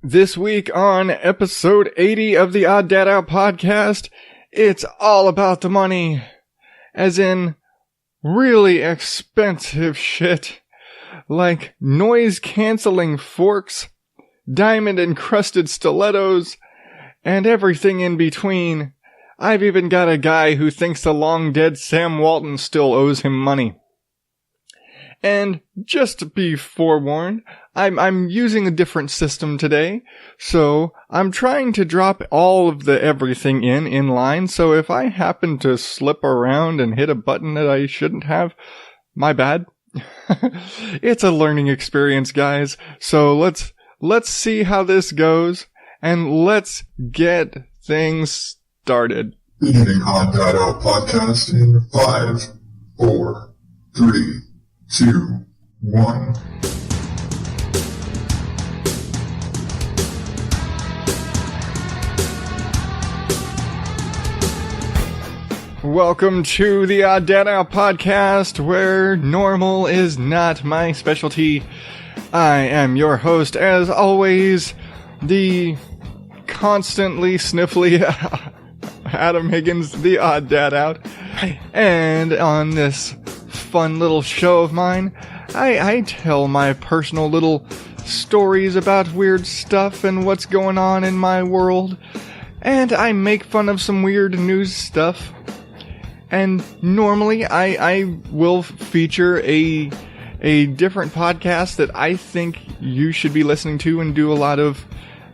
This week on episode 80 of the Odd Dad Out podcast, it's all about the money. As in, really expensive shit. Like noise-canceling forks, diamond-encrusted stilettos, and everything in between. I've even got a guy who thinks the long-dead Sam Walton still owes him money. And just to be forewarned, I'm using a different system today, so I'm trying to drop all of the everything in line, so if I happen to slip around and hit a button that I shouldn't have, my bad. It's a learning experience, guys, so let's see how this goes, and let's get things started. Beginning Odd Dad Out podcast in 5, 4, 3, 2, 1. Welcome to the Odd Dad Out podcast, where normal is not my specialty. I am your host, as always, the constantly sniffly Adam Higgins, the Odd Dad Out. And on this fun little show of mine, I tell my personal little stories about weird stuff and what's going on in my world. And I make fun of some weird news stuff. And normally I will feature a different podcast that I think you should be listening to and do a lot of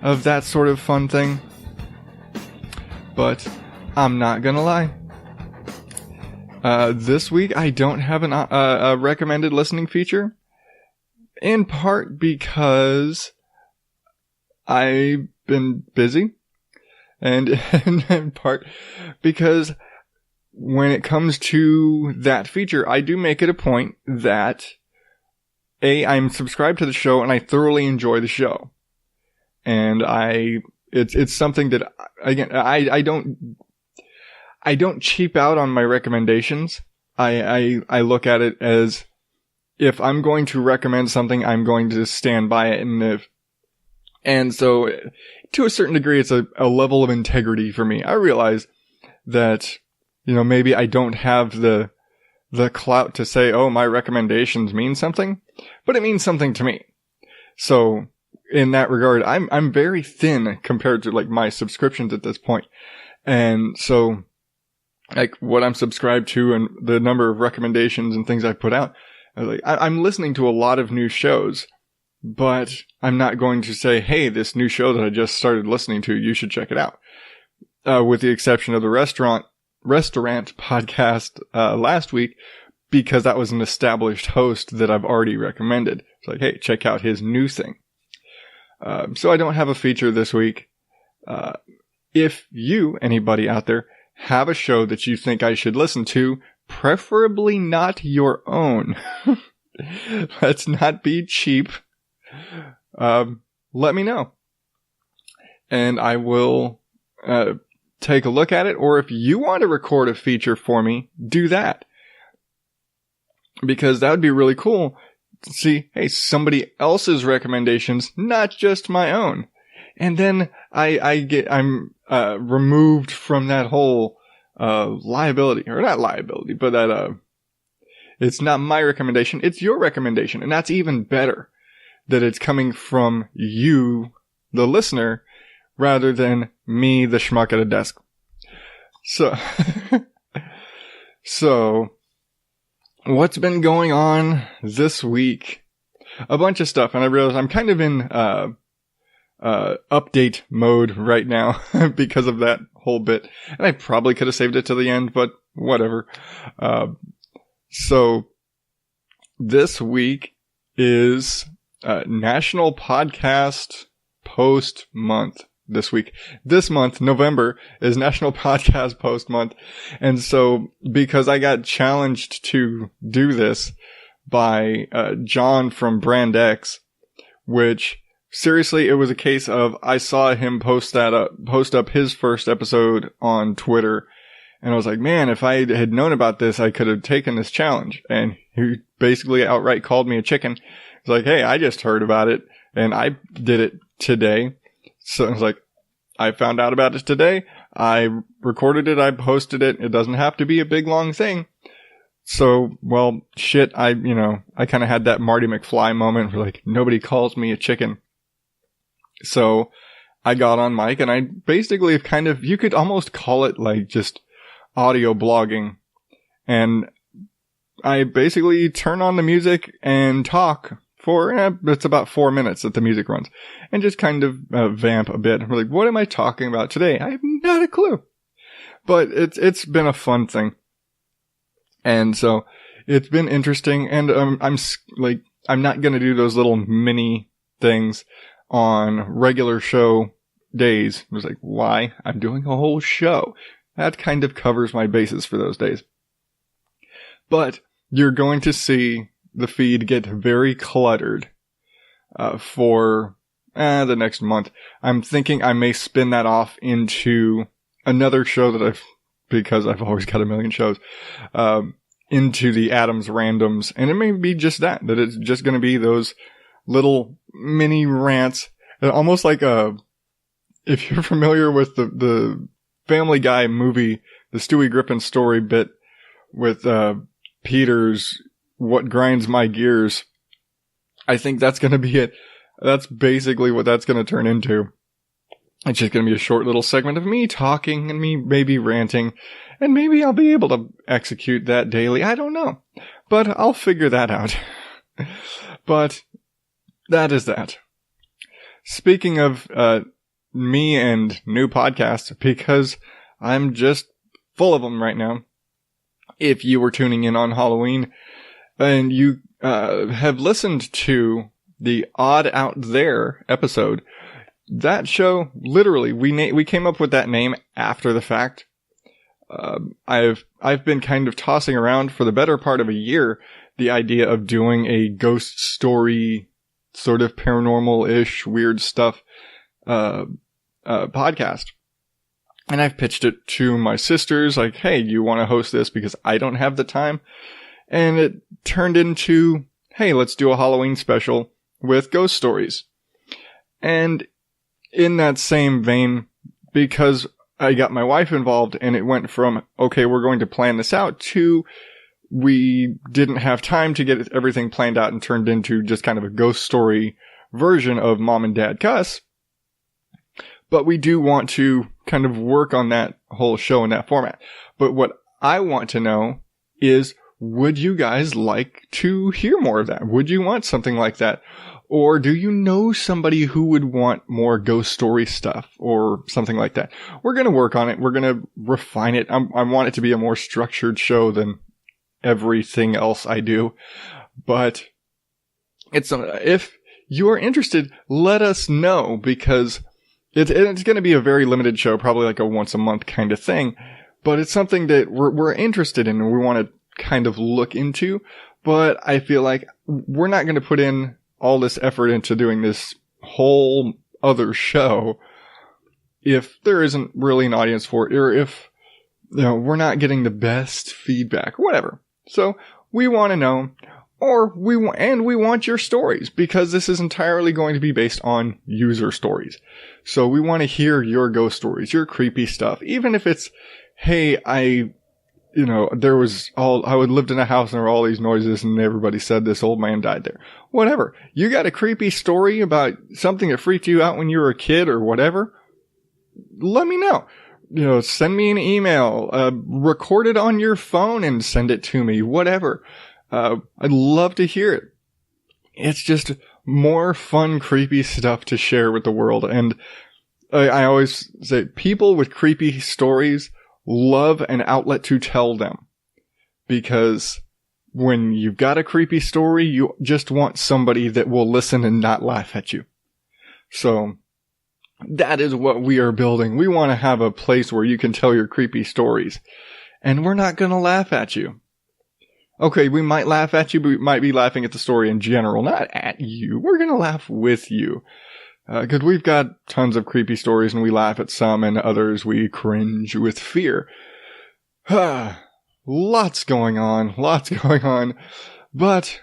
that sort of fun thing. But I'm not gonna lie. This week I don't have a recommended listening feature. In part because I've been busy. And in part because when it comes to that feature, I do make it a point that I'm subscribed to the show and I thoroughly enjoy the show. And it's something that, again, I don't cheap out on my recommendations. I look at it as, if I'm going to recommend something, I'm going to stand by it. And so to a certain degree, it's a level of integrity for me. I realize that, maybe I don't have the clout to say, oh, my recommendations mean something, but it means something to me. So in that regard, I'm very thin compared to like my subscriptions at this point. And so like what I'm subscribed to and the number of recommendations and things I put out, I'm listening to a lot of new shows, but I'm not going to say, hey, this new show that I just started listening to, you should check it out. With the exception of the restaurant podcast last week, because that was an established host that I've already recommended. It's like, hey, check out his new thing. So I don't have a feature this week. If you, anybody out there, have a show that you think I should listen to, preferably not your own. Let's not be cheap. Let me know. And I will take a look at it, or if you want to record a feature for me, do that. Because that would be really cool to see, hey, somebody else's recommendations, not just my own. And then I'm removed from that whole liability, or not liability, but that it's not my recommendation, it's your recommendation. And that's even better, that it's coming from you, the listener, rather than me, the schmuck at a desk. So, what's been going on this week? A bunch of stuff, and I realize I'm kind of in update mode right now because of that whole bit. And I probably could have saved it to the end, but whatever. So, this week is National Podcast Post Month. This month, November, is National Podcast Post Month. And so, because I got challenged to do this by John from Brand X, which, seriously, it was a case of, I saw him post up his first episode on Twitter, and I was like, man, if I had known about this, I could have taken this challenge. And he basically outright called me a chicken. It's like, hey, I just heard about it, and I did it today. So I was like, I found out about it today. I recorded it. I posted it. It doesn't have to be a big, long thing. So, well, shit, I kind of had that Marty McFly moment where, like, nobody calls me a chicken. So I got on mic and I basically kind of, you could almost call it like just audio blogging. And I basically turn on the music and talk for, it's about 4 minutes that the music runs. And just kind of vamp a bit. I'm like, what am I talking about today? I have not a clue. But it's been a fun thing. And so it's been interesting. And I'm not going to do those little mini things on regular show days. I was like, why? I'm doing a whole show. That kind of covers my bases for those days. But you're going to see the feed get very cluttered for the next month. I'm thinking I may spin that off into another show that because I've always got a million shows, into the Adams Randoms. And it may be just that it's just going to be those little mini rants. Almost like if you're familiar with the Family Guy movie, the Stewie Griffin story bit with Peter's What Grinds My Gears, I think that's going to be it. That's basically what that's going to turn into. It's just going to be a short little segment of me talking and me maybe ranting, and maybe I'll be able to execute that daily. I don't know, but I'll figure that out. But that is that. Speaking of me and new podcasts, because I'm just full of them right now. If you were tuning in on Halloween and you have listened to the Odd Out There episode, that show, literally, we came up with that name after the fact. I've been kind of tossing around for the better part of a year the idea of doing a ghost story, sort of paranormal-ish, weird stuff podcast. And I've pitched it to my sisters, like, hey, you want to host this because I don't have the time? And it turned into, hey, let's do a Halloween special with ghost stories. And in that same vein, because I got my wife involved and it went from, okay, we're going to plan this out, to we didn't have time to get everything planned out and turned into just kind of a ghost story version of Mom and Dad Cuss. But we do want to kind of work on that whole show in that format. But what I want to know is, would you guys like to hear more of that? Would you want something like that? Or do you know somebody who would want more ghost story stuff or something like that? We're going to work on it. We're going to refine it. I want it to be a more structured show than everything else I do. But if you are interested, let us know, because it's going to be a very limited show, probably like a once a month kind of thing. But it's something that we're interested in and we want to kind of look into. But I feel like we're not going to put in all this effort into doing this whole other show if there isn't really an audience for it, or if we're not getting the best feedback, or whatever. So we want to know, or we want your stories, because this is entirely going to be based on user stories. So we want to hear your ghost stories, your creepy stuff, even if it's, hey, I lived in a house and there were all these noises and everybody said this old man died there. Whatever. You got a creepy story about something that freaked you out when you were a kid or whatever? Let me know. Send me an email, record it on your phone and send it to me, whatever. I'd love to hear it. It's just more fun, creepy stuff to share with the world. And I always say, people with creepy stories love an outlet to tell them, because when you've got a creepy story, you just want somebody that will listen and not laugh at you. So that is what we are building. We want to have a place where you can tell your creepy stories, and we're not going to laugh at you. Okay, we might laugh at you, but we might be laughing at the story in general, not at you. We're going to laugh with you. Because we've got tons of creepy stories and we laugh at some, and others we cringe with fear. Lots going on. But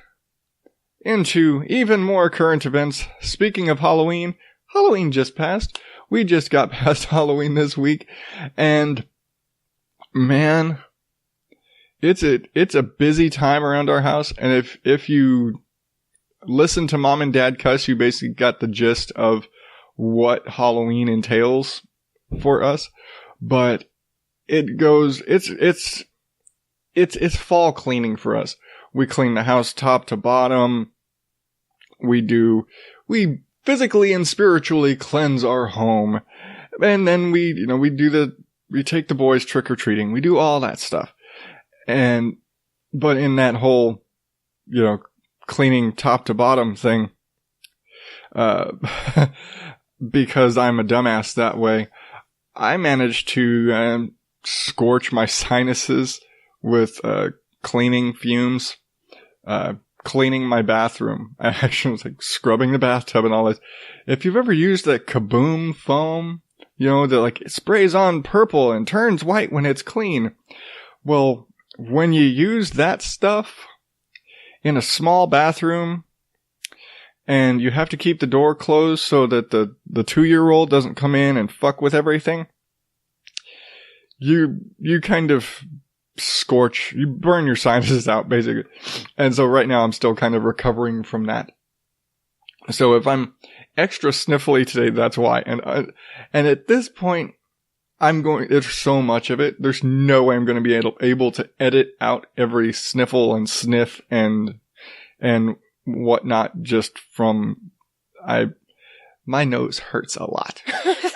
into even more current events. Speaking of Halloween, Halloween just passed. We just got past Halloween this week, and man, it's a busy time around our house. And if you listen to Mom and Dad cuss, you basically got the gist of what Halloween entails for us. But it's fall cleaning for us. We clean the house top to bottom. We physically and spiritually cleanse our home. And then we take the boys trick-or-treating. We do all that stuff. But in that whole, cleaning top to bottom thing, because I'm a dumbass that way, I managed to scorch my sinuses with cleaning fumes, cleaning my bathroom. I actually was scrubbing the bathtub and all this. If you've ever used that Kaboom foam, that it sprays on purple and turns white when it's clean. Well, when you use that stuff in a small bathroom and you have to keep the door closed so that the 2-year-old doesn't come in and fuck with everything, you kind of you burn your sinuses out, basically. And so right now I'm still kind of recovering from that. So if I'm extra sniffly today, that's why. And at this point, there's so much of it. There's no way I'm going to be able to edit out every sniffle and sniff and whatnot just from, my nose hurts a lot.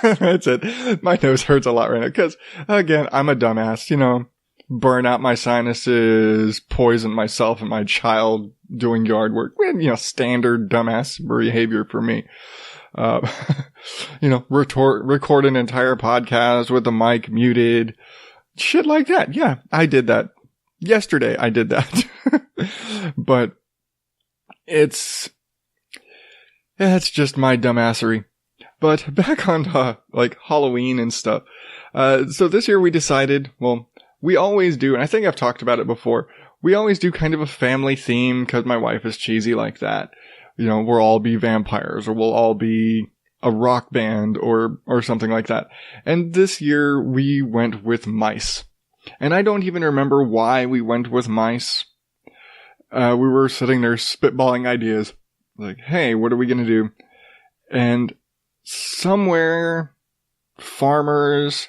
That's it. My nose hurts a lot right now. Cause again, I'm a dumbass, burn out my sinuses, poison myself and my child doing yard work. Standard dumbass behavior for me. Record an entire podcast with the mic muted. Shit like that. Yeah, I did that. Yesterday I did that. But it's just my dumbassery. But back on Halloween and stuff. So this year we decided, we always do, and I think I've talked about it before, we always do kind of a family theme because my wife is cheesy like that. We'll all be vampires, or we'll all be a rock band or something like that. And this year we went with mice. And I don't even remember why we went with mice. We were sitting there spitballing ideas. Hey, what are we going to do? And somewhere, farmers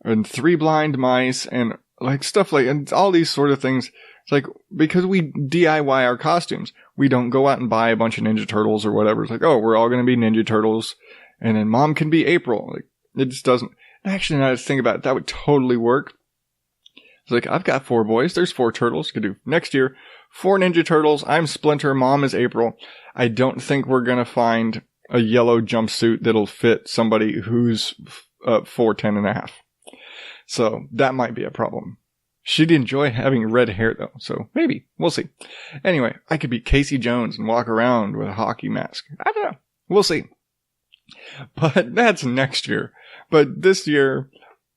and 3 blind mice and stuff and all these sort of things. It's because we DIY our costumes, we don't go out and buy a bunch of Ninja Turtles or whatever. It's we're all going to be Ninja Turtles and then Mom can be April. It just doesn't. Actually, now that I think about it, that would totally work. It's I've got 4 boys. There's 4 turtles. Could do next year 4 Ninja Turtles. I'm Splinter. Mom is April. I don't think we're going to find a yellow jumpsuit that'll fit somebody who's 4'10" and a half. So that might be a problem. She'd enjoy having red hair though, so maybe. We'll see. Anyway, I could be Casey Jones and walk around with a hockey mask. I don't know. We'll see. But that's next year. But this year,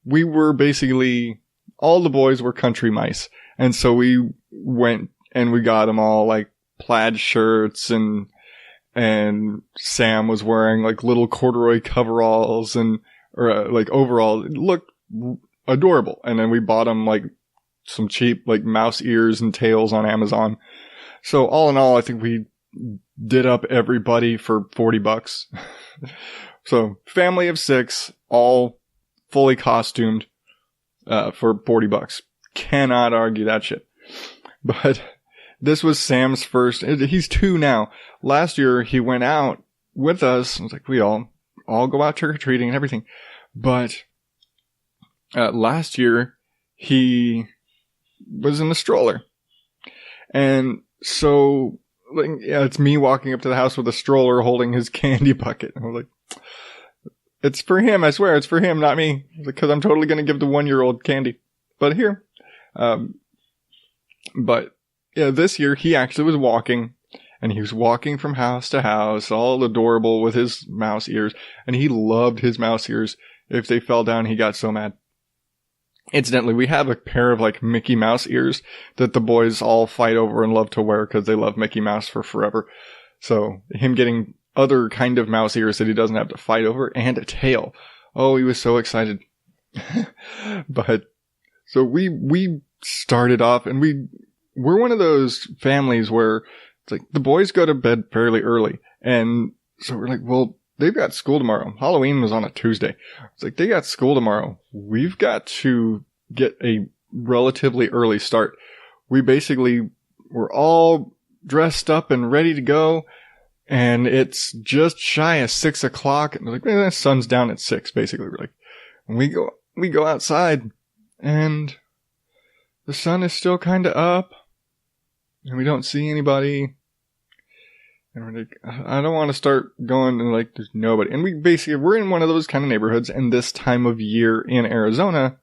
we were basically, all the boys were country mice. And so we went and we got them all plaid shirts and Sam was wearing little corduroy coveralls or overall. It looked adorable. And then we bought them some cheap mouse ears and tails on Amazon. So all in all, I think we did up everybody for $40. So family of 6, all fully costumed for $40. Cannot argue that shit. But this was Sam's first. He's 2 now. Last year he went out with us. It was we all go out trick or treating and everything. But last year he was in the stroller. And so it's me walking up to the house with a stroller holding his candy bucket. And I was it's for him. I swear it's for him, not me. Because I'm totally going to give the 1-year-old candy. But here. But yeah, this year he actually was walking. And he was walking from house to house, all adorable with his mouse ears. And he loved his mouse ears. If they fell down, he got so mad. Incidentally, we have a pair of Mickey Mouse ears that the boys all fight over and love to wear because they love Mickey Mouse for forever. So him getting other kind of mouse ears that he doesn't have to fight over, and a tail. Oh, he was so excited. But so we started off, and we're one of those families where it's like the boys go to bed fairly early, and so we're like, well, they've got school tomorrow. Halloween was on a Tuesday. It's like, they got school tomorrow. We've got to get a relatively early start. We basically were all dressed up and ready to go, and it's just shy of 6 o'clock, and we're like, the sun's down at 6, basically. We're like, and we go outside, and the sun is still kind of up, and we don't see anybody. And we're like, I don't want to start going and like, there's nobody. And we're in one of those kind of neighborhoods, and this time of year in Arizona,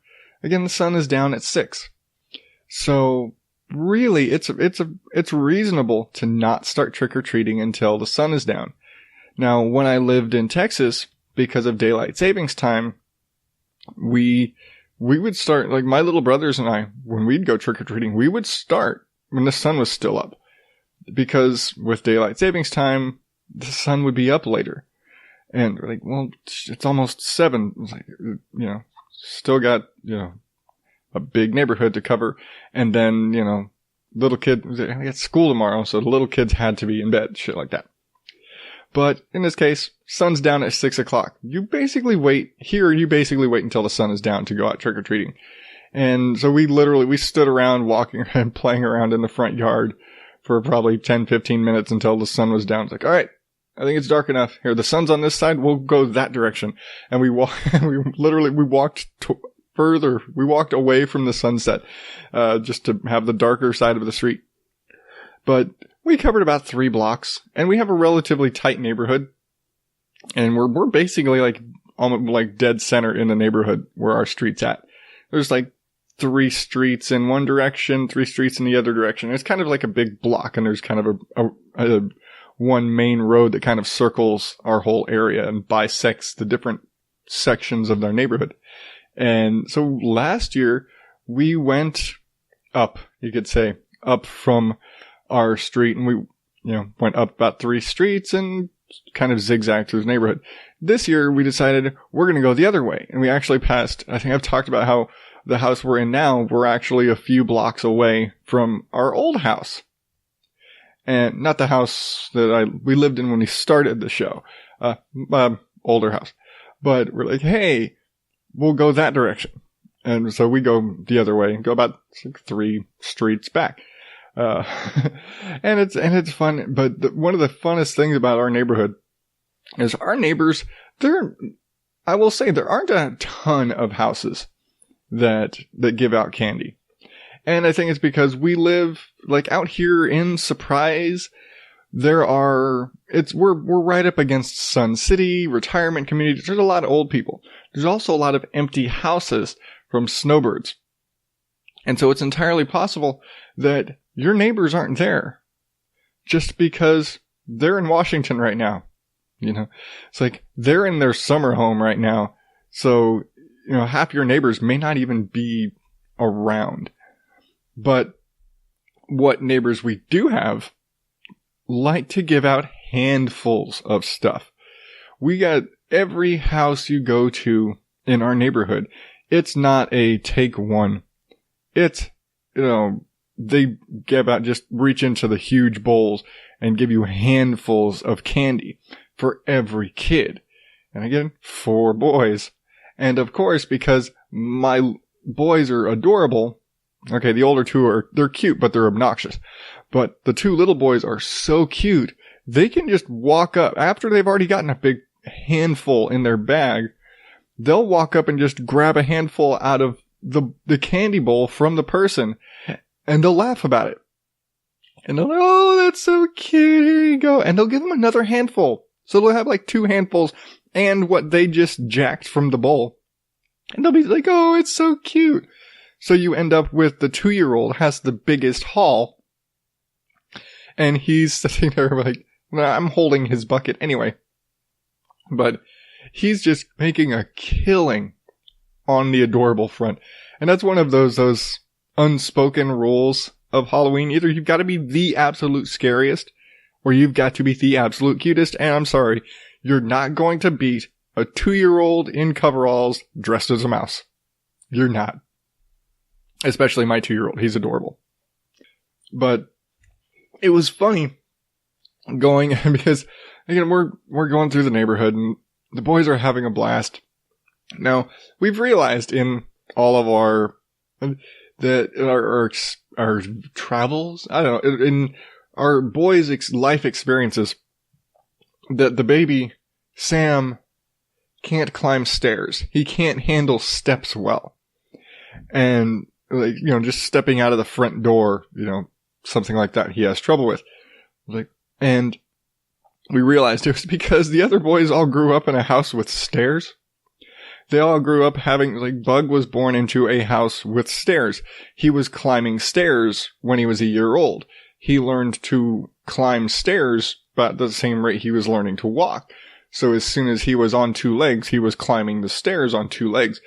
again, the sun is down at 6. So really, it's reasonable to not start trick-or-treating until the sun is down. Now, when I lived in Texas, because of daylight savings time, we would start, like my little brothers and I, when we'd go trick-or-treating, we would start when the sun was still up. Because with daylight savings time, the sun would be up later. And we're like, well, it's almost 7. It's like, still got, a big neighborhood to cover. And then, little kid, I got school tomorrow, so the little kids had to be in bed, shit like that. But in this case, sun's down at 6 o'clock. You basically wait until the sun is down to go out trick-or-treating. And so we stood around walking and playing around in the front yard for probably 10, 15 minutes until the sun was down. It's like, all right, I think it's dark enough. Here, the sun's on this side. We'll go that direction. And we walked further. We walked away from the sunset, just to have the darker side of the street. But we covered about 3 blocks, and we have a relatively tight neighborhood. And we're basically like almost like dead center in the neighborhood where our street's at. There's like 3 streets in one direction, 3 streets in the other direction. It's kind of like a big block, and there's kind of a one main road that kind of circles our whole area and bisects the different sections of our neighborhood. And so last year we went up, you could say, up from our street, and we, went up about 3 streets and kind of zigzagged through the neighborhood. This year we decided we're going to go the other way, and we actually passed, I think I've talked about how the house we're in now, we're actually a few blocks away from our old house. And not the house that we lived in when we started the show. Older house. But we're like, hey, we'll go that direction. And so we go the other way and go about 3 streets back. And it's fun. But one of the funnest things about our neighborhood is our neighbors, I will say there aren't a ton of houses that give out candy. And I think it's because we live like out here in Surprise. We're right up against Sun City, retirement communities. There's a lot of old people. There's also a lot of empty houses from snowbirds. And so it's entirely possible that your neighbors aren't there just because they're in Washington right now. It's like they're in their summer home right now. So half your neighbors may not even be around. But what neighbors we do have like to give out handfuls of stuff. We got every house you go to in our neighborhood. It's not a take one. It's, they give out, just reach into the huge bowls and give you handfuls of candy for every kid. And again, 4 boys. And of course, because my boys are adorable, okay, the older 2 they're cute, but they're obnoxious. But the 2 little boys are so cute, they can just walk up, after they've already gotten a big handful in their bag, they'll walk up and just grab a handful out of the candy bowl from the person, and they'll laugh about it. And they're like, oh, that's so cute, here you go. And they'll give them another handful. So they'll have like 2 handfuls and what they just jacked from the bowl. And they'll be like, oh, it's so cute. So you end up with the 2-year-old has the biggest haul. And he's sitting there like, well, I'm holding his bucket anyway. But he's just making a killing on the adorable front. And that's one of those unspoken rules of Halloween. Either you've got to be the absolute scariest, or you've got to be the absolute cutest, and I'm sorry, you're not going to beat a 2-year-old in coveralls dressed as a mouse. You're not. Especially my 2-year-old. He's adorable. But it was funny going, because, again, we're going through the neighborhood, and the boys are having a blast. Now, we've realized in all of our travels, I don't know, in our boys' life experiences, that the baby, Sam, can't climb stairs. He can't handle steps well. And, like, you know, just stepping out of the front door, you know, something like that, he has trouble with. Like, and we realized it was because the other boys all grew up in a house with stairs. They all grew up having, like, Bug was born into a house with stairs. He was climbing stairs when he was a year old. He learned to climb stairs about the same rate he was learning to walk. So as soon as he was on 2 legs, he was climbing the stairs on 2 legs.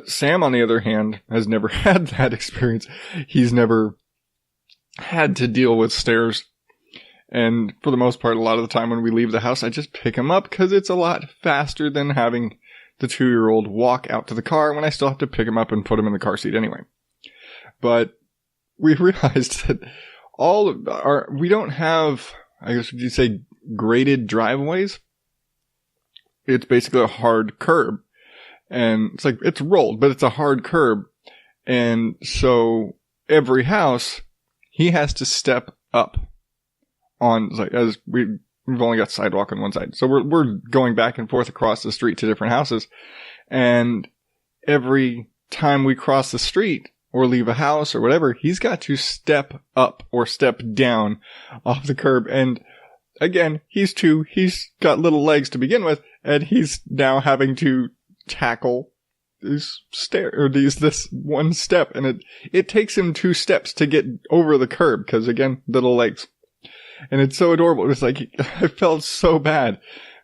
Sam, on the other hand, has never had that experience. He's never had to deal with stairs. And for the most part, a lot of the time when we leave the house, I just pick him up because it's a lot faster than having the 2-year-old walk out to the car when I still have to pick him up and put him in the car seat anyway. But we realized that we don't have, I guess would you say, graded driveways. It's basically a hard curb. And it's like, it's rolled, but it's a hard curb. And so every house, he has to step up on, like, as we've only got sidewalk on one side. So we're going back and forth across the street to different houses. And every time we cross the street or leave a house or whatever, he's got to step up or step down off the curb. And again, he's 2, he's got little legs to begin with, and he's now having to tackle this one step, and it takes him 2 steps to get over the curb, because again, little legs. And it's so adorable. It was like, I felt so bad,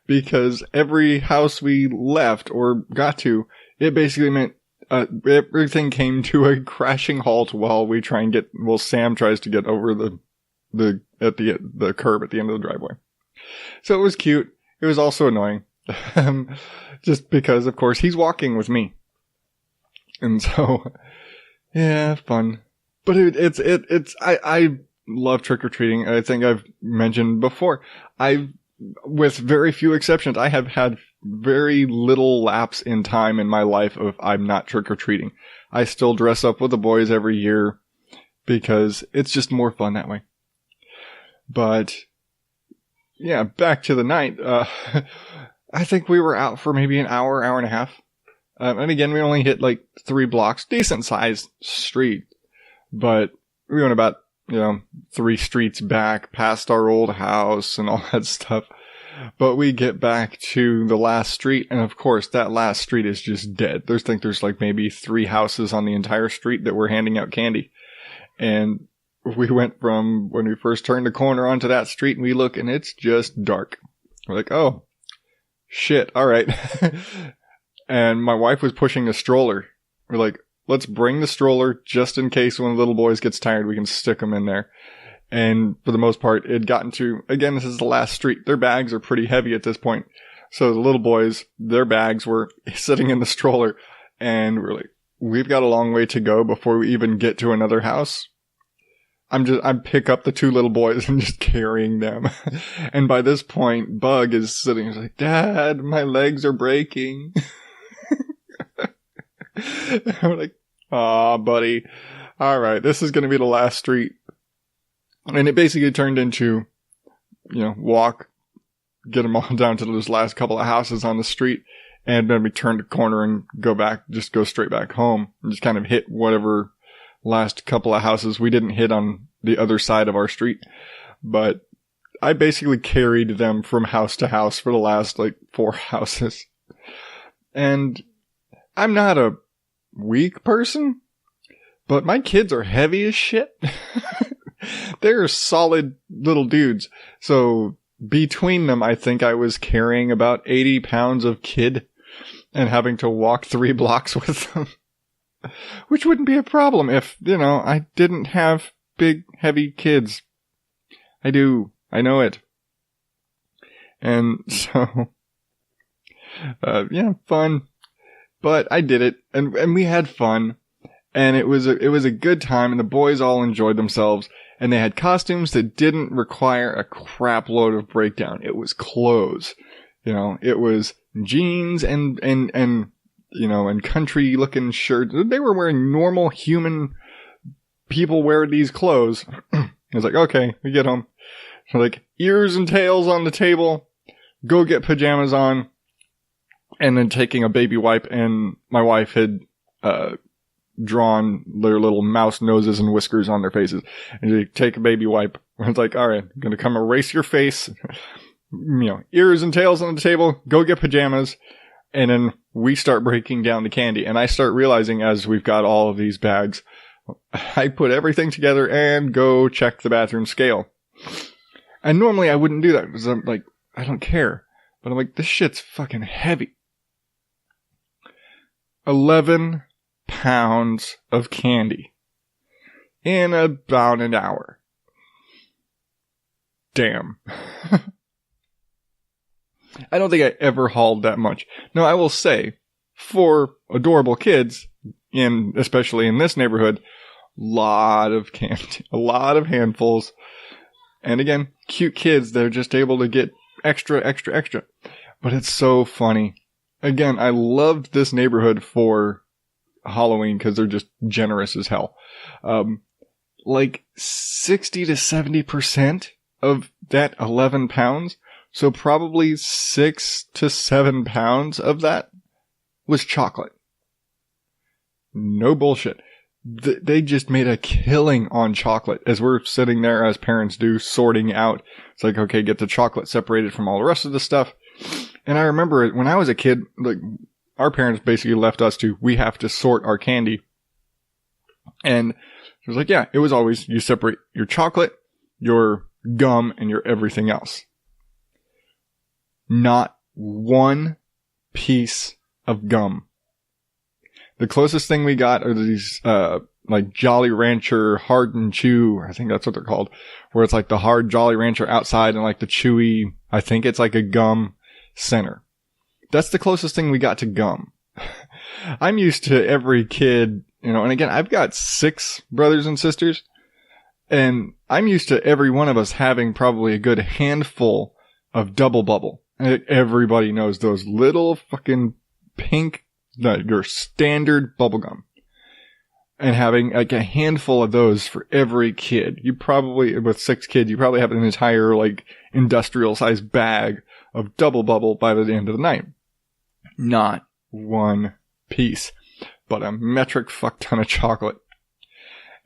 because every house we left or got to, it basically meant everything came to a crashing halt while Sam tries to get over the curb at the end of the driveway. So it was cute. It was also annoying. Just because, of course, he's walking with me. And so, yeah, fun. But I love trick-or-treating. I think I've mentioned before. With very few exceptions, I have had very little lapse in time in my life of I'm not trick-or-treating. I still dress up with the boys every year because it's just more fun that way. But, yeah, back to the night. I think we were out for maybe an hour and a half. And again, we only hit like 3 blocks, decent sized street, but we went about, 3 streets back past our old house and all that stuff. But we get back to the last street, and of course, that last street is just dead. There's like maybe 3 houses on the entire street that were handing out candy. And we went from when we first turned the corner onto that street, and we look, and it's just dark. We're like, oh, shit, all right. And my wife was pushing a stroller. We're like, let's bring the stroller just in case one of the little boys gets tired, we can stick them in there. And for the most part, it had gotten to, again, this is the last street. Their bags are pretty heavy at this point. So the little boys, their bags were sitting in the stroller. And we're like, we've got a long way to go before we even get to another house. I pick up the 2 little boys and just carrying them. And by this point, Bug is sitting, he's like, Dad, my legs are breaking. I'm like, aw, buddy. All right, this is going to be the last street. And it basically turned into, walk, get them all down to those last couple of houses on the street. And then we turn the corner and go straight back home. And just kind of hit whatever last couple of houses we didn't hit on the other side of our street. But I basically carried them from house to house for the last 4 houses. And I'm not a weak person, but my kids are heavy as shit. They're solid little dudes. So between them, I think I was carrying about 80 pounds of kid and having to walk 3 blocks with them. Which wouldn't be a problem if, I didn't have big, heavy kids. I do. I know it. And so, yeah, fun. But I did it, and we had fun, and it was a good time, and the boys all enjoyed themselves, and they had costumes that didn't require a crap load of breakdown. It was clothes, it was jeans and country looking shirts. They were wearing normal human people wear these clothes. I was like, okay, we get home. So like ears and tails on the table, go get pajamas on. And then taking a baby wipe, and my wife had drawn their little mouse noses and whiskers on their faces. And you take a baby wipe. I was like, all right, I'm going to come erase your face. Ears and tails on the table, go get pajamas. And then we start breaking down the candy. And I start realizing as we've got all of these bags, I put everything together and go check the bathroom scale. And normally I wouldn't do that because I'm like, I don't care. But I'm like, this shit's fucking heavy. 11 pounds of candy in about an hour. Damn. I don't think I ever hauled that much. No, I will say, for adorable kids, especially in this neighborhood, lot of candy, a lot of handfuls. And again, cute kids, they're just able to get extra. But it's so funny. Again, I loved this neighborhood for Halloween because they're just generous as hell. Like 60 to 70% of that 11 pounds, so probably 6 to 7 pounds of that was chocolate. No bullshit. They just made a killing on chocolate as we're sitting there, as parents do, sorting out. It's like, okay, get the chocolate separated from all the rest of the stuff. And I remember when I was a kid, like, our parents basically left us we have to sort our candy. And it was like, yeah, it was always, you separate your chocolate, your gum, and your everything else. Not one piece of gum. The closest thing we got are these, like Jolly Rancher Hard and Chew. I think that's what they're called. Where it's like the hard Jolly Rancher outside and like the chewy, I think it's like a gum center. That's the closest thing we got to gum. I'm used to every kid, and again, I've got 6 brothers and sisters, and I'm used to every one of us having probably a good handful of Double Bubble. And everybody knows those little fucking pink, your standard bubblegum. And having like a handful of those for every kid. You probably, with 6 kids, you probably have an entire like industrial sized bag of Double Bubble by the end of the night. Not one piece, but a metric fuck ton of chocolate.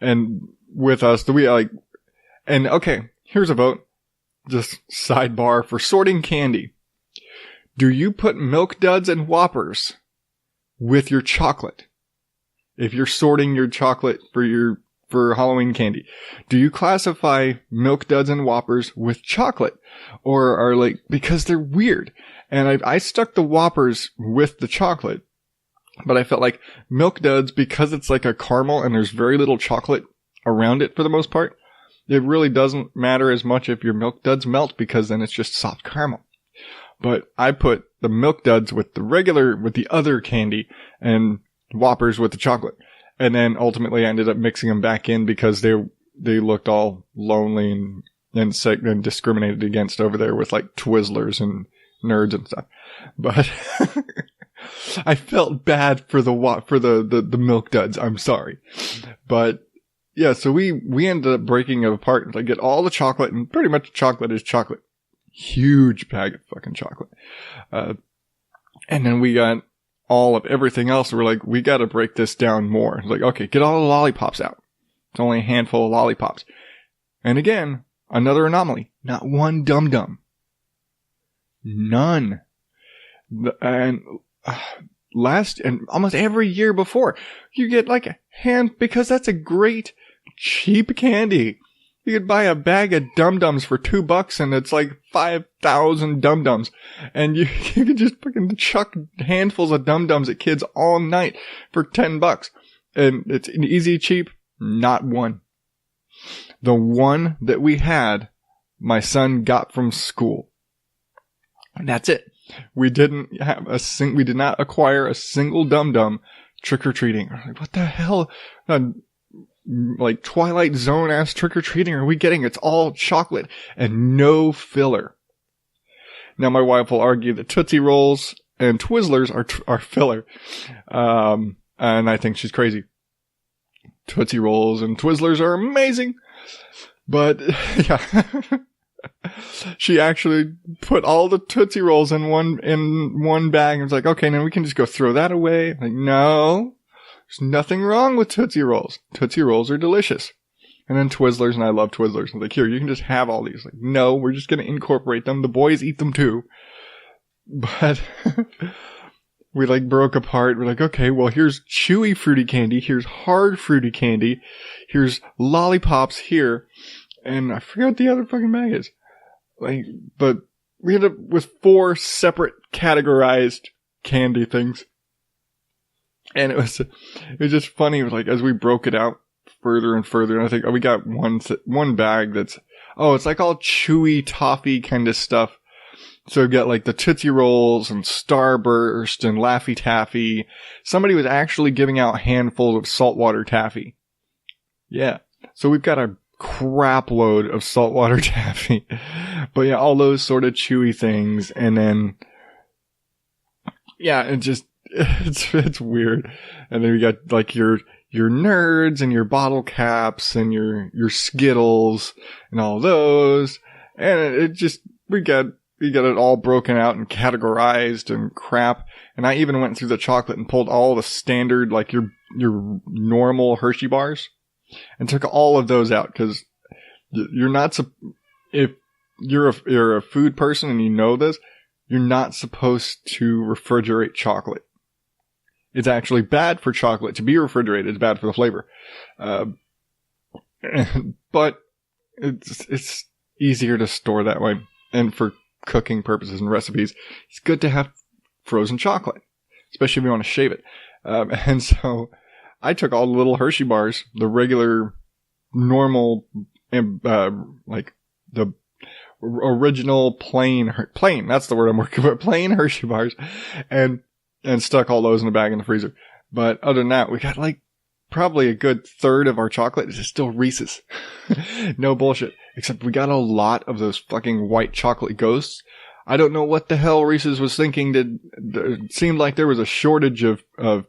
And with us, okay, here's a vote. Just sidebar for sorting candy. Do you put Milk Duds and Whoppers with your chocolate? If you're sorting your chocolate for Halloween candy, do you classify Milk Duds and Whoppers with chocolate? Or are because they're weird. And I stuck the Whoppers with the chocolate, but I felt like Milk Duds, because it's like a caramel and there's very little chocolate around it for the most part, it really doesn't matter as much if your Milk Duds melt, because then it's just soft caramel. But I put the Milk Duds with the other candy, and Whoppers with the chocolate. And then ultimately I ended up mixing them back in because they looked all lonely and sick and discriminated against over there with like Twizzlers and Nerds and stuff. But I felt bad for the Milk Duds. I'm sorry. But yeah, so we ended up breaking it apart. I get all the chocolate, and pretty much chocolate is chocolate. Huge bag of fucking chocolate. And then we got all of everything else. We're like, we got to break this down more. It's like, okay, get all the lollipops out. It's only a handful of lollipops. And again, another anomaly. Not one dum-dum. None. And almost every year before, you get like a hand, because that's a great cheap candy. You could buy a bag of dum-dums for $2 and it's like 5,000 dum-dums. And you could just fucking chuck handfuls of dum-dums at kids all night for $10. And it's an easy, cheap, not one. The one that we had my son got from school. And that's it. We didn't have we did not acquire a single dum-dum trick-or-treating. Like, what the hell? Like Twilight Zone ass trick-or-treating are we getting? It's all chocolate and no filler. Now my wife will argue that Tootsie Rolls and Twizzlers are filler. And I think she's crazy. Tootsie Rolls and Twizzlers are amazing. But, yeah. She actually put all the Tootsie Rolls in one bag and was like, okay, now we can just go throw that away. Like, no. There's nothing wrong with Tootsie Rolls. Tootsie Rolls are delicious. And then Twizzlers, and I love Twizzlers. I'm like, here, you can just have all these. Like, no, we're just going to incorporate them. The boys eat them too. But we like broke apart. We're like, okay, well, here's chewy fruity candy. Here's hard fruity candy. Here's lollipops here. And I forget what the other fucking bag is. Like, but we ended up with 4 separate categorized candy things. And it was just funny. It was like, as we broke it out further and further, and I think, we got one bag that's, it's like all chewy toffee kind of stuff. So we got like the Tootsie Rolls and Starburst and Laffy Taffy. Somebody was actually giving out handfuls of saltwater taffy. Yeah. So we've got a crap load of saltwater taffy. But yeah, all those sort of chewy things. And then, yeah, it's weird. And then we got like your Nerds and your bottle caps and your Skittles and all those. And we got it all broken out and categorized and crap. And I even went through the chocolate and pulled all the standard, like your normal Hershey bars and took all of those out. Cause you're not, if you're a food person and you know this, you're not supposed to refrigerate chocolate. It's actually bad for chocolate to be refrigerated. It's bad for the flavor. But it's easier to store that way. And for cooking purposes and recipes, it's good to have frozen chocolate, especially if you want to shave it. And so I took all the little Hershey bars, the regular, normal, like the original plain, that's the word I'm working with, plain Hershey bars, and stuck all those in a bag in the freezer. But other than that, we got like probably a good third of our chocolate is still Reese's. No bullshit. Except we got a lot of those fucking white chocolate ghosts. I don't know what the hell Reese's was thinking. It seemed like there was a shortage of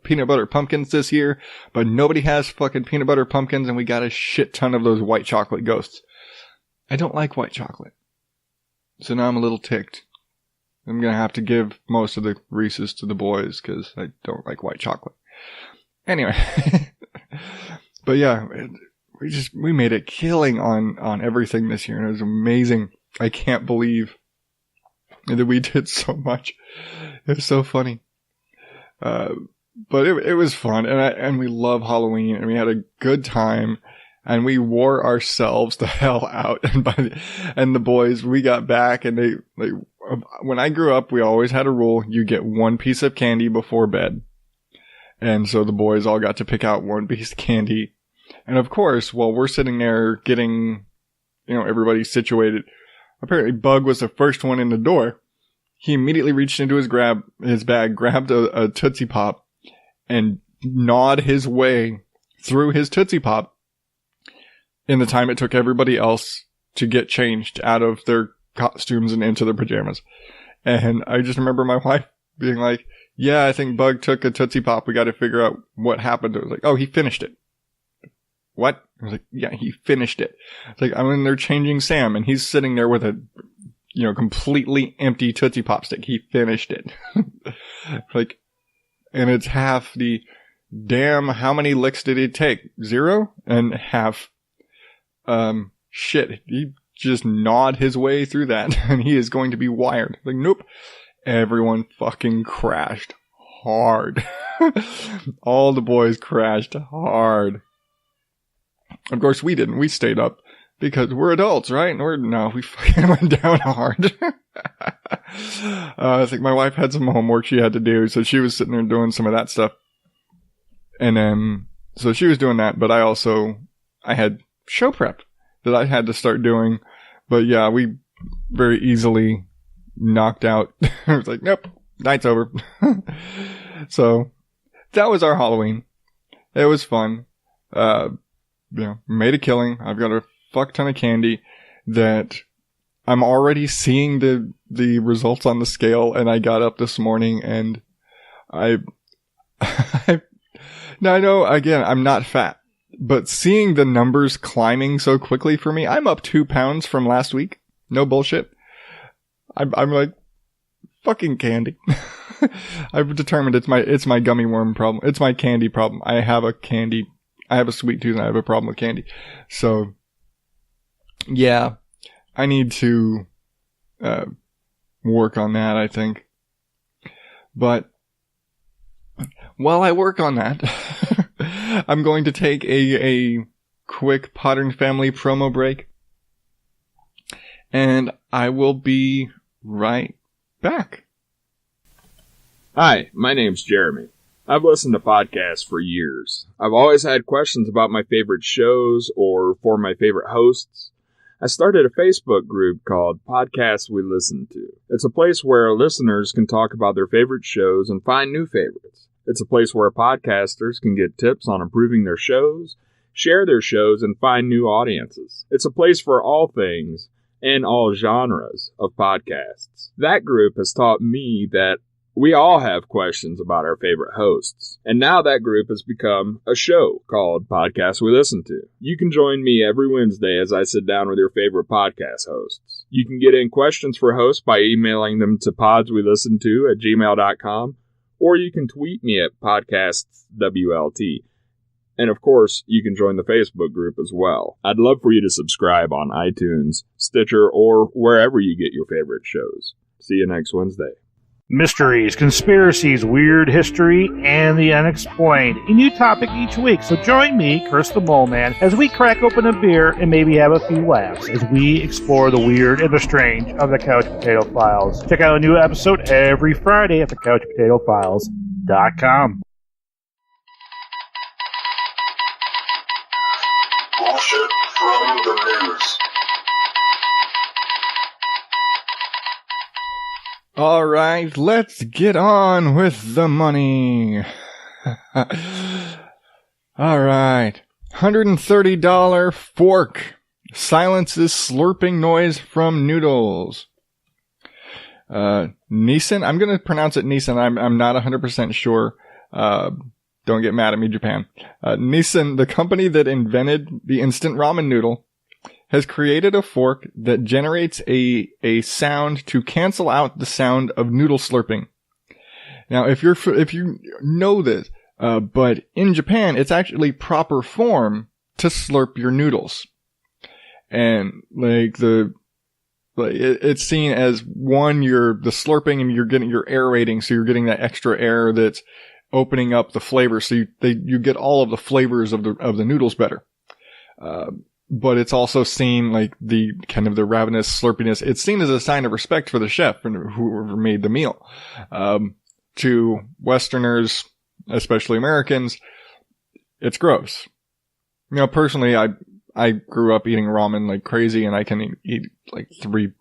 peanut butter pumpkins this year, but nobody has fucking peanut butter pumpkins, and we got a shit ton of those white chocolate ghosts. I don't like white chocolate. So now I'm a little ticked. I'm gonna have to give most of the Reese's to the boys because I don't like white chocolate. Anyway. But yeah, we made a killing on everything this year, and it was amazing. I can't believe that we did so much. It was so funny. But it was fun, and we love Halloween, and we had a good time, and we wore ourselves the hell out. And the boys, we got back, and they when I grew up, we always had a rule: you get one piece of candy before bed. And so the boys all got to pick out one piece of candy. And of course, while we're sitting there getting, everybody situated, apparently Bug was the first one in the door. He immediately reached into his bag, grabbed a Tootsie Pop, and gnawed his way through his Tootsie Pop in the time it took everybody else to get changed out of their costumes and into their pajamas. And I just remember my wife being like, yeah, I think Bug took a Tootsie Pop. We got to figure out what happened. It was like, oh, he finished it. What? I was like, yeah, he finished it. It's like, I'm in there changing Sam, and he's sitting there with a, completely empty Tootsie Pop stick. He finished it. Like, and it's half the, damn, how many licks did it take? 0? And half, shit, he just gnawed his way through that, and he is going to be wired. Like, nope. Everyone fucking crashed hard. All the boys crashed hard. Of course, we didn't. We stayed up because we're adults, right? We fucking went down hard. I think my wife had some homework she had to do, so she was sitting there doing some of that stuff. And then, so she was doing that, but I had show prep that I had to start doing But yeah, we very easily knocked out. I was like, nope, night's over. So that was our Halloween. It was fun. Made a killing. I've got a fuck ton of candy that I'm already seeing the results on the scale, and I got up this morning and now I know, again, I'm not fat, but seeing the numbers climbing so quickly for me, I'm up 2 pounds from last week. No bullshit. I'm like, fucking candy. I've determined it's my gummy worm problem. It's my candy problem. I have a sweet tooth and I have a problem with candy. So, yeah, I need to work on that, I think. But while I work on that, I'm going to take a quick Podern Family promo break. And I will be right back. Hi, my name's Jeremy. I've listened to podcasts for years. I've always had questions about my favorite shows or for my favorite hosts. I started a Facebook group called Podcasts We Listen To. It's a place where listeners can talk about their favorite shows and find new favorites. It's a place where podcasters can get tips on improving their shows, share their shows, and find new audiences. It's a place for all things and all genres of podcasts. That group has taught me that we all have questions about our favorite hosts. And now that group has become a show called Podcasts We Listen To. You can join me every Wednesday as I sit down with your favorite podcast hosts. You can get in questions for hosts by emailing them to podswelisten2@gmail.com, or you can tweet me at podcastswlt. And of course, you can join the Facebook group as well. I'd love for you to subscribe on iTunes, Stitcher, or wherever you get your favorite shows. See you next Wednesday. Mysteries, conspiracies, weird history, and the unexplained. A new topic each week, so join me, Chris the Mole Man, as we crack open a beer and maybe have a few laughs as we explore the weird and the strange of the Couch Potato Files. Check out a new episode every Friday at thecouchpotatofiles.com. Bullshit from the news. All right, let's get on with the money. All right. $130 fork silences slurping noise from noodles. Nissan, I'm going to pronounce it Nissan. I'm not 100% sure. Don't get mad at me, Japan. Nissan, the company that invented the instant ramen noodle, has created a fork that generates a sound to cancel out the sound of noodle slurping. Now, if you know this, but in Japan, it's actually proper form to slurp your noodles. And it's seen as one, the slurping and you're aerating, so you're getting that extra air that's opening up the flavor, so you get all of the flavors of the noodles better. But it's also seen like the kind of the ravenous slurpiness. It's seen as a sign of respect for the chef and whoever made the meal. To Westerners, especially Americans, it's gross. You know, personally, I grew up eating ramen like crazy, and I can eat like 3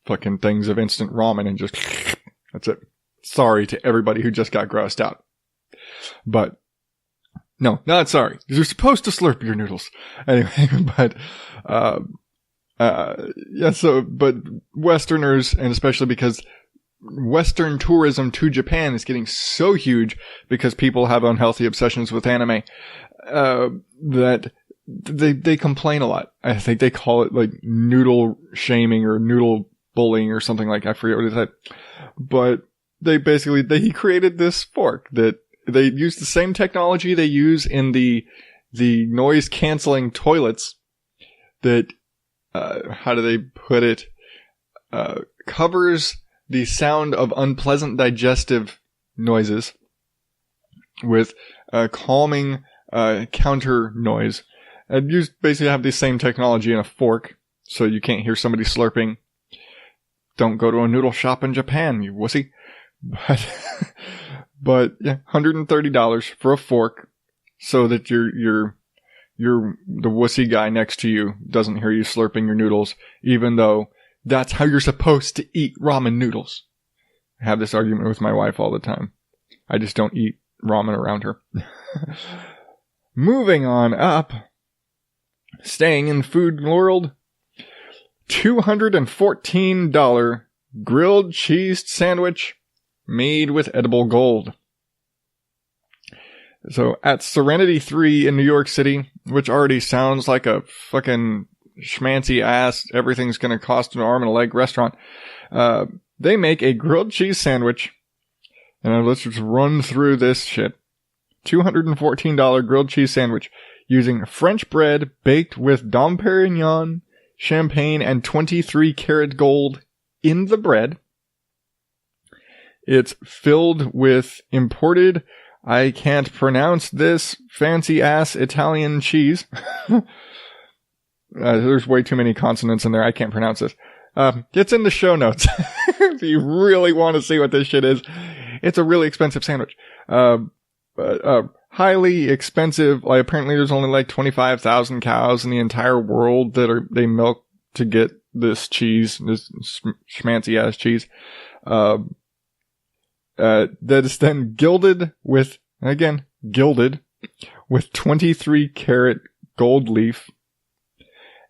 fucking things of instant ramen and just that's it. Sorry to everybody who just got grossed out. But no, not sorry. You're supposed to slurp your noodles. Anyway, but, but Westerners, and especially because Western tourism to Japan is getting so huge because people have unhealthy obsessions with anime, that they complain a lot. I think they call it like noodle shaming or noodle bullying or something like, I forget what it said. But he created this fork that they use the same technology they use in the noise canceling toilets that, how do they put it, covers the sound of unpleasant digestive noises with calming counter noise. And you basically have the same technology in a fork, so you can't hear somebody slurping. Don't go to a noodle shop in Japan, you wussy. But yeah, $130 for a fork, so that your the wussy guy next to you doesn't hear you slurping your noodles, even though that's how you're supposed to eat ramen noodles. I have this argument with my wife all the time. I just don't eat ramen around her. Moving on up, staying in food world, $214 grilled cheese sandwich made with edible gold. So at Serenity 3 in New York City, which already sounds like a fucking schmancy ass, everything's gonna cost an arm and a leg restaurant, they make a grilled cheese sandwich. And let's just run through this shit. $214 grilled cheese sandwich using French bread baked with Dom Perignon, champagne, and 23 karat gold in the bread. It's filled with imported, I can't pronounce this, fancy ass Italian cheese. There's way too many consonants in there. I can't pronounce this. It's in the show notes. If you really want to see what this shit is. It's a really expensive sandwich. Highly expensive. Like, apparently there's only like 25,000 cows in the entire world that they milk to get this cheese, this schmancy ass cheese. That is then gilded with 23 karat gold leaf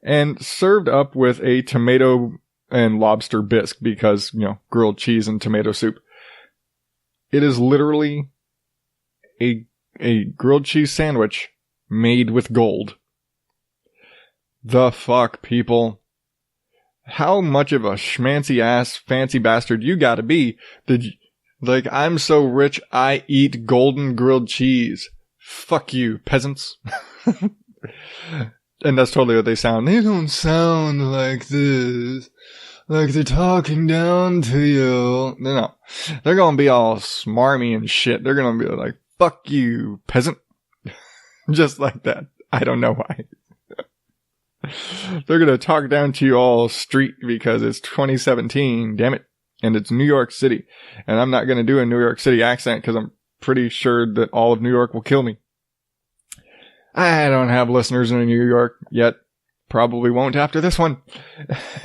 and served up with a tomato and lobster bisque because, grilled cheese and tomato soup. It is literally a grilled cheese sandwich made with gold. The fuck, people? How much of a schmancy ass fancy bastard you gotta be? I'm so rich I eat golden grilled cheese. Fuck you, peasants. And that's totally what they sound. They don't sound like this. Like they're talking down to you. No. They're gonna be all smarmy and shit. They're gonna be like, fuck you, peasant. Just like that. I don't know why. They're gonna talk down to you all street because it's 2017, damn it. And it's New York City. And I'm not gonna do a New York City accent because I'm pretty sure that all of New York will kill me. I don't have listeners in New York yet. Probably won't after this one.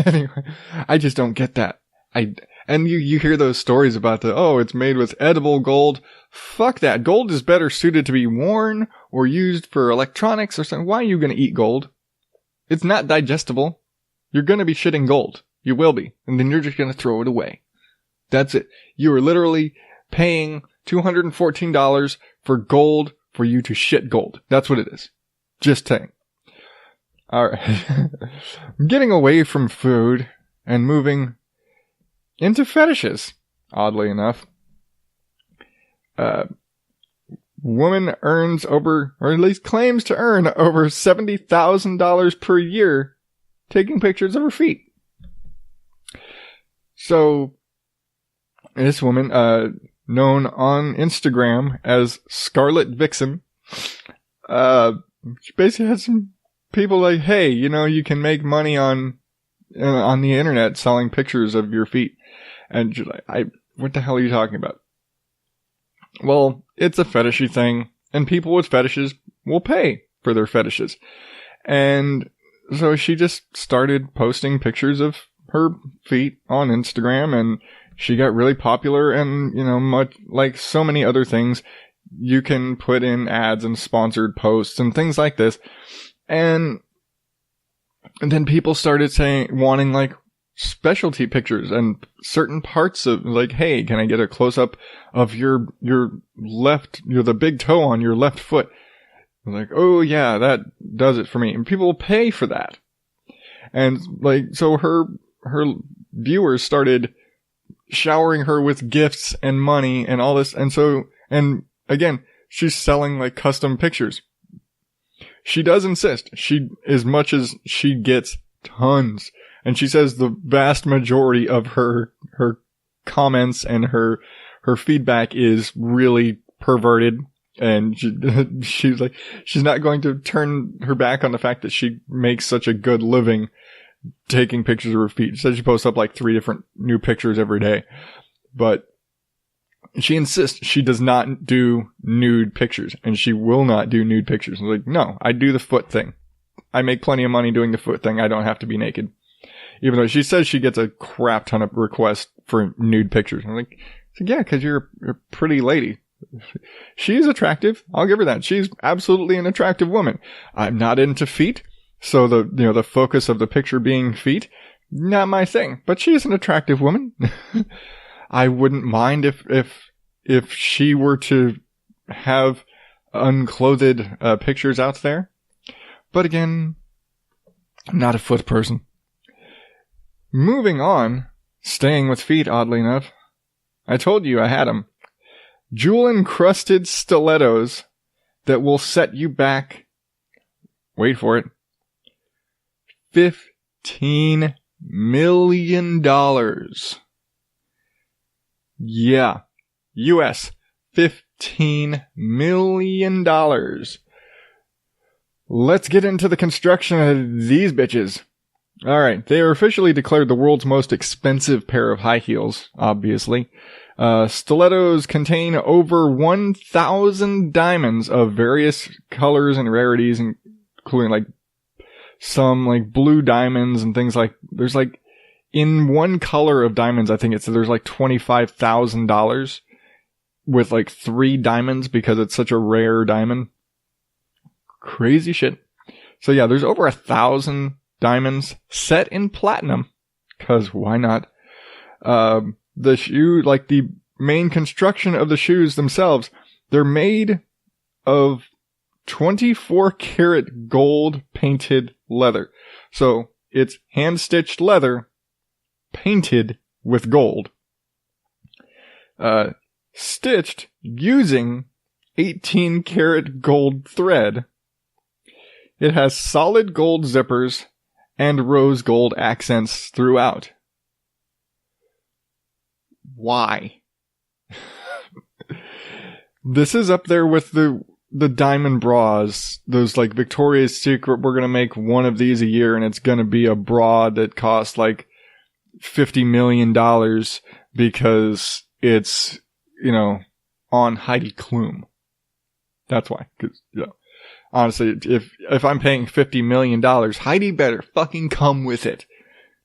Anyway, I just don't get that. And you hear those stories about it's made with edible gold. Fuck that. Gold is better suited to be worn or used for electronics or something. Why are you going to eat gold? It's not digestible. You're going to be shitting gold. You will be. And then you're just going to throw it away. That's it. You are literally paying $214 for gold for you to shit gold. That's what it is. Just saying. Alright. Getting away from food and moving into fetishes, oddly enough. Woman earns over, or at least claims to earn over $70,000 per year taking pictures of her feet. So, this woman, known on Instagram as Scarlet Vixen, she basically had some people like, hey, you can make money on the internet selling pictures of your feet. And you're like, what the hell are you talking about? Well, it's a fetishy thing, and people with fetishes will pay for their fetishes. And so she just started posting pictures of her feet on Instagram, and she got really popular, and, much like so many other things, you can put in ads and sponsored posts and things like this. And then people started wanting like specialty pictures and certain parts of like, hey, can I get a close up of your left, the big toe on your left foot? Like, oh yeah, that does it for me. And people will pay for that. And like, so her viewers started showering her with gifts and money and all this. And again, she's selling like custom pictures. She does insist. As much as she gets tons. And she says the vast majority of her comments and her feedback is really perverted. And she's like, she's not going to turn her back on the fact that she makes such a good living taking pictures of her feet. She says she posts up like 3 different new pictures every day. But She insists she does not do nude pictures, and she will not do nude pictures. I'm like, no, I do the foot thing. I make plenty of money doing the foot thing. I don't have to be naked. Even though she says she gets a crap ton of requests for nude pictures. I'm like, yeah, because you're a pretty lady. She's attractive. I'll give her that. She's absolutely an attractive woman. I'm not into feet, so the focus of the picture being feet, not my thing. But she's an attractive woman. I wouldn't mind if she were to have unclothed pictures out there. But again, I'm not a foot person. Moving on, staying with feet, oddly enough. I told you I had them. Jewel-encrusted stilettos that will set you back, wait for it, $15 million. Yeah. US. $15 million. Let's get into the construction of these bitches. Alright, they are officially declared the world's most expensive pair of high heels, obviously. Stilettos contain over 1,000 diamonds of various colors and rarities, including like some like blue diamonds and things like, there's like, in one color of diamonds, I think there's like $25,000 with like 3 diamonds because it's such a rare diamond. Crazy shit. So yeah, there's over 1,000 diamonds set in platinum. Cause why not? The shoe, like the main construction of the shoes themselves, they're made of 24 karat gold painted leather. So it's hand stitched leather painted with gold. Stitched using 18 karat gold thread. It has solid gold zippers and rose gold accents throughout. Why? This is up there with the diamond bras. Those like Victoria's Secret, we're gonna make one of these a year and it's gonna be a bra that costs like $50 million because it's, on Heidi Klum. That's why. Cause, honestly, if I'm paying $50 million, Heidi better fucking come with it.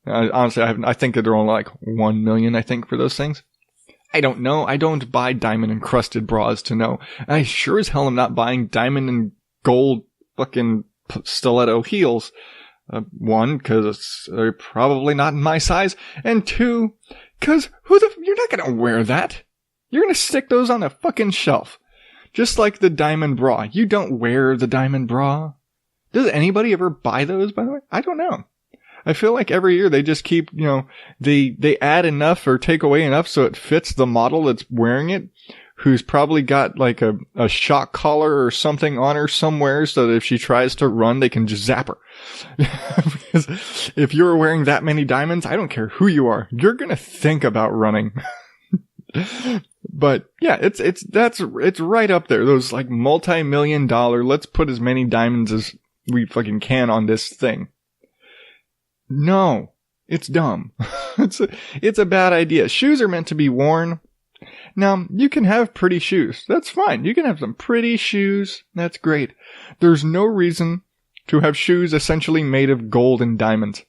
Honestly, I think that they're only like $1 million, I think, for those things. I don't know. I don't buy diamond encrusted bras to know. I sure as hell am not buying diamond and gold fucking stiletto heels. 1, cause they're probably not in my size. And 2, cause you're not gonna wear that. You're gonna stick those on a fucking shelf. Just like the diamond bra. You don't wear the diamond bra. Does anybody ever buy those, by the way? I don't know. I feel like every year they just keep, they add enough or take away enough so it fits the model that's wearing it, who's probably got like a shock collar or something on her somewhere so that if she tries to run, they can just zap her. Because if you're wearing that many diamonds, I don't care who you are, you're gonna think about running. But yeah, it's right up there. Those like multi-million-dollar, let's put as many diamonds as we fucking can on this thing. No, it's dumb. It's a bad idea. Shoes are meant to be worn. Now, you can have pretty shoes. That's fine. You can have some pretty shoes. That's great. There's no reason to have shoes essentially made of gold and diamonds.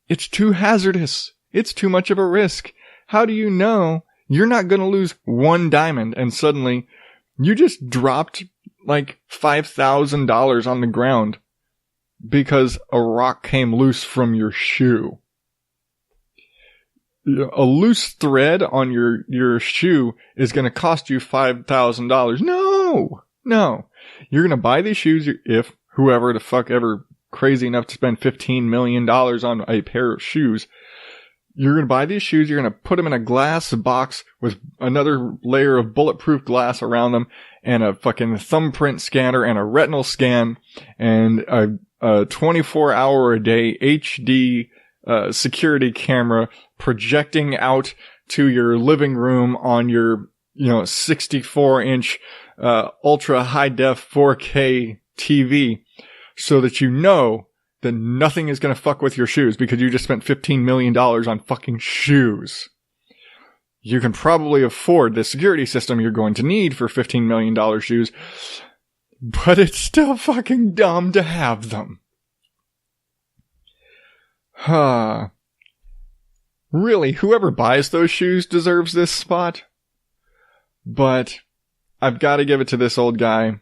It's too hazardous. It's too much of a risk. How do you know you're not going to lose 1 diamond and suddenly you just dropped like $5,000 on the ground because a rock came loose from your shoe? A loose thread on your shoe is going to cost you $5,000. No. You're going to buy these shoes if whoever the fuck ever crazy enough to spend $15 million on a pair of shoes. You're going to buy these shoes, you're going to put them in a glass box with another layer of bulletproof glass around them and a fucking thumbprint scanner and a retinal scan and a 24-hour-a-day HD security camera projecting out to your living room on your 64-inch ultra high-def 4K TV so that you know that nothing is going to fuck with your shoes because you just spent $15 million on fucking shoes. you can probably afford the security system you're going to need for $15 million shoes, but it's still fucking dumb to have them. Really, whoever buys those shoes deserves this spot. But I've got to give it to this old guy.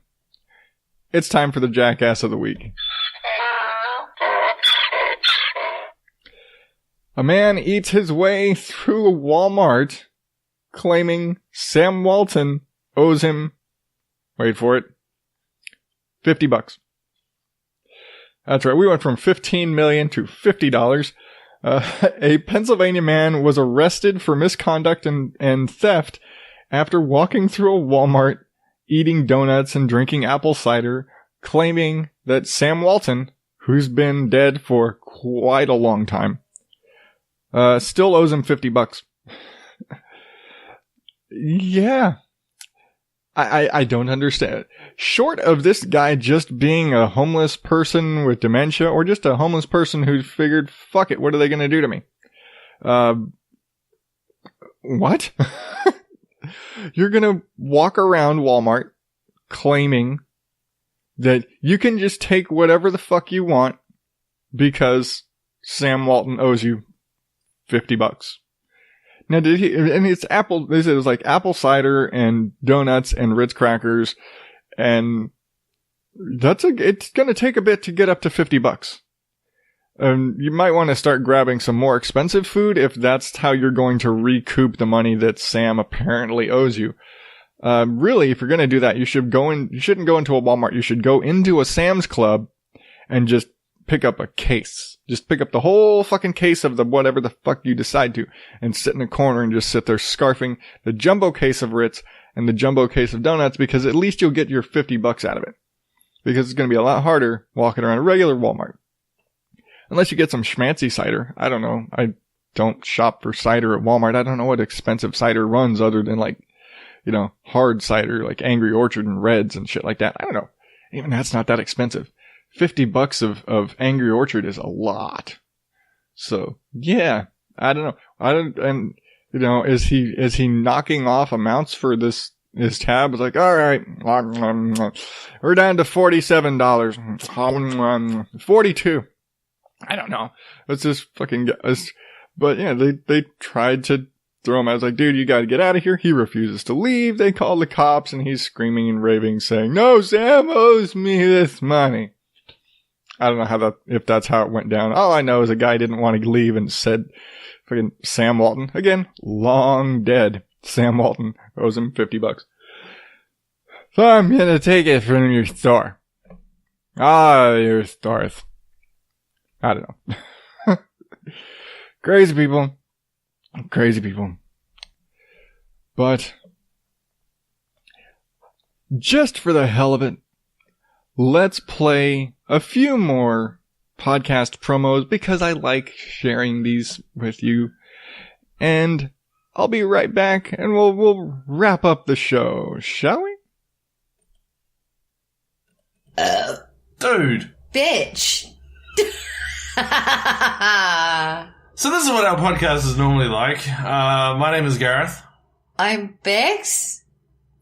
It's time for the Jackass of the Week. A man eats his way through a Walmart claiming Sam Walton owes him, wait for it, $50. That's right, we went from $15 million to $50. A Pennsylvania man was arrested for misconduct and theft after walking through a Walmart, eating donuts and drinking apple cider, claiming that Sam Walton, who's been dead for quite a long time, still owes him $50. Yeah. I don't understand. Short of this guy just being a homeless person with dementia, or just a homeless person who figured, fuck it, what are they going to do to me? What? You're going to walk around Walmart claiming that you can just take whatever the fuck you want because Sam Walton owes you $50. Now, did he, and it's apple, they said it was like apple cider and donuts and Ritz crackers, and it's gonna take a bit to get up to $50. You might want to start grabbing some more expensive food if that's how you're going to recoup the money that Sam apparently owes you. Really, if you're gonna do that, you shouldn't go into a Walmart, you should go into a Sam's Club and just pick up a case. Just pick up the whole fucking case of the whatever the fuck you decide to, and sit in a corner and just sit there scarfing the jumbo case of Ritz and the jumbo case of donuts, because at least you'll get your $50 out of it. Because it's going to be a lot harder walking around a regular Walmart. Unless you get some schmancy cider. I don't know. I don't shop for cider at Walmart. I don't know what expensive cider runs other than hard cider, like Angry Orchard and Reds and shit like that. I don't know. Even that's not that expensive. $50 of Angry Orchard is a lot. So, yeah, I don't know. Is he knocking off amounts for his tab? It's like, all right, we're down to $47. 42. I don't know. It's just fucking, but yeah, they tried to throw him. I was like, dude, you gotta get out of here. He refuses to leave. They call the cops and he's screaming and raving saying, no, Sam owes me this money. I don't know if that's how it went down. All I know is a guy didn't want to leave and said, fucking Sam Walton, again, long dead Sam Walton owes him $50. So I'm gonna take it from your store. Your stores. I don't know. Crazy people. But just for the hell of it, let's play a few more podcast promos because I like sharing these with you. And I'll be right back and we'll wrap up the show, shall we? Dude. Bitch. So this is what our podcast is normally like. My name is Gareth. I'm Bex.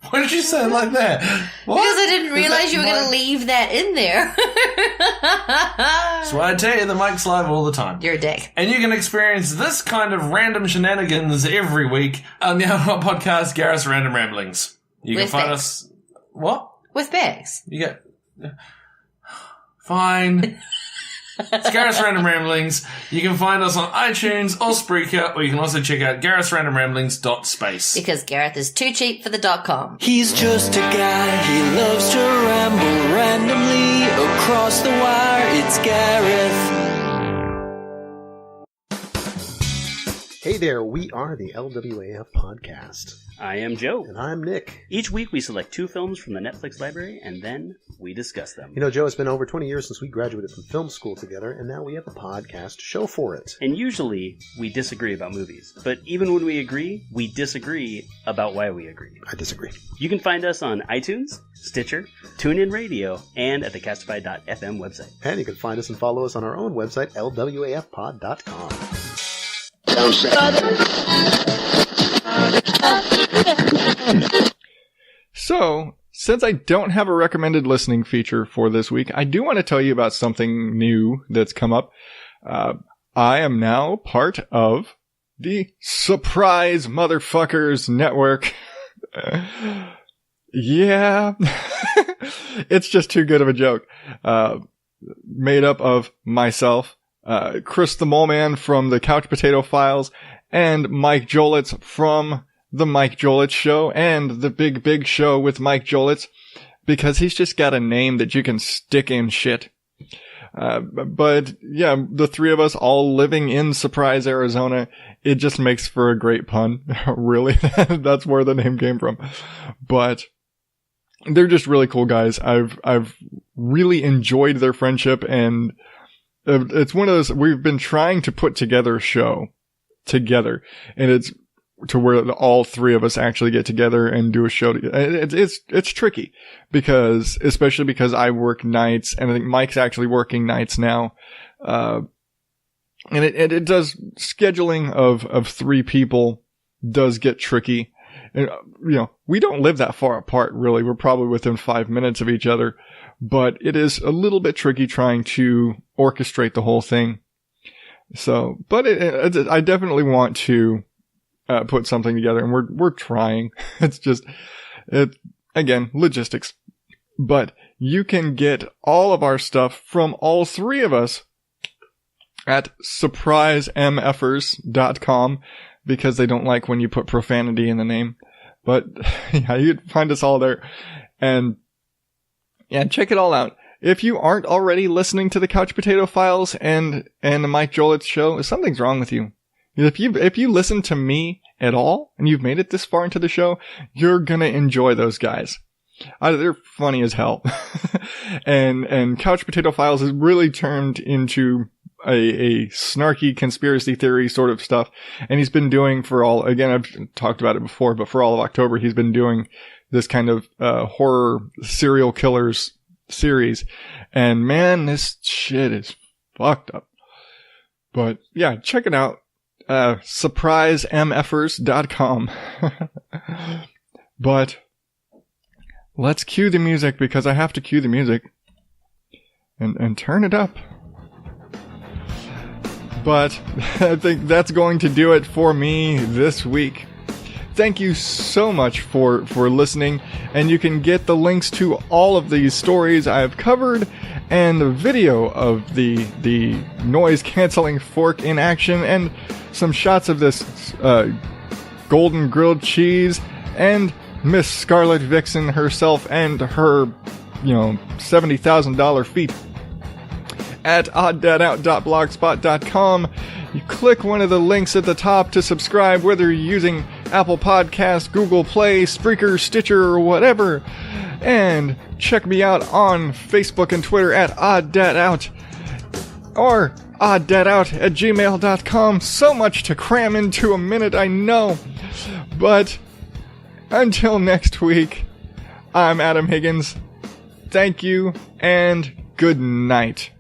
Why did you say it like that? What? Because I didn't realize you were going to leave that in there. That's why I tell you the mic's live all the time. You're a dick. And you can experience this kind of random shenanigans every week on the LWAF Podcast, Gareth's Random Ramblings. You can find us... What? With Bex. You get... Fine. It's Gareth's Random Ramblings. You can find us on iTunes or Spreaker, or you can also check out garethsrandomramblings.space. Because Gareth is too cheap for the .com. He's just a guy, he loves to ramble randomly across the wire. It's Gareth. Hey there, we are the LWAF Podcast. I am Joe. And I'm Nick. Each week we select 2 films from the Netflix library, and then we discuss them. You know, Joe, it's been over 20 years since we graduated from film school together, and now we have a podcast show for it. And usually we disagree about movies. But even when we agree, we disagree about why we agree. I disagree. You can find us on iTunes, Stitcher, TuneIn Radio, and at the Castify.fm website. And you can find us and follow us on our own website, LWAFpod.com. So, since I don't have a recommended listening feature for this week, I do want to tell you about something new that's come up. I am now part of the Surprise Motherfuckers Network. Yeah. It's just too good of a joke. Made up of myself, Chris the Mole Man from the Couch Potato Files, and Mike Jolitz from the Mike Jolitz Show and the Big Show with Mike Jolitz, because he's just got a name that you can stick in shit. But yeah, the three of us all living in Surprise, Arizona, it just makes for a great pun. Really, that's where the name came from. But they're just really cool guys. I've really enjoyed their friendship, and it's one of those, we've been trying to put together a show together, and it's to where all three of us actually get together and do a show together. It's tricky because, especially because I work nights, and I think Mike's actually working nights now. And it does, scheduling of three people does get tricky. And, we don't live that far apart, really. We're probably within 5 minutes of each other, but it is a little bit tricky trying to orchestrate the whole thing. So, but I definitely want to put something together, and we're trying. It's just, again, logistics. But you can get all of our stuff from all three of us at surprisemeffers.com, because they don't like when you put profanity in the name. But yeah, you'd find us all there. And yeah, check it all out. If you aren't already listening to the Couch Potato Files and the Mike Jolitz Show, something's wrong with you. If you listen to me at all, and you've made it this far into the show, you're gonna enjoy those guys. They're funny as hell. and Couch Potato Files has really turned into a snarky conspiracy theory sort of stuff. And he's been doing again, I've talked about it before, but for all of October, he's been doing this kind of horror serial killers series. And man, this shit is fucked up. But yeah, check it out. surprisemeffers.com. But let's cue the music, because I have to cue the music and turn it up. But I think that's going to do it for me this week. Thank you so much for listening, and you can get the links to all of these stories I've covered and the video of the noise canceling fork in action, and some shots of this golden grilled cheese, and Miss Scarlet Vixen herself and her, $70,000 feet at odddadout.blogspot.com. You click one of the links at the top to subscribe, whether you're using Apple Podcasts, Google Play, Spreaker, Stitcher, or whatever. And check me out on Facebook and Twitter at odddadout, or odddadout@gmail.com. So much to cram into a minute, I know. But until next week, I'm Adam Higgins. Thank you, and good night.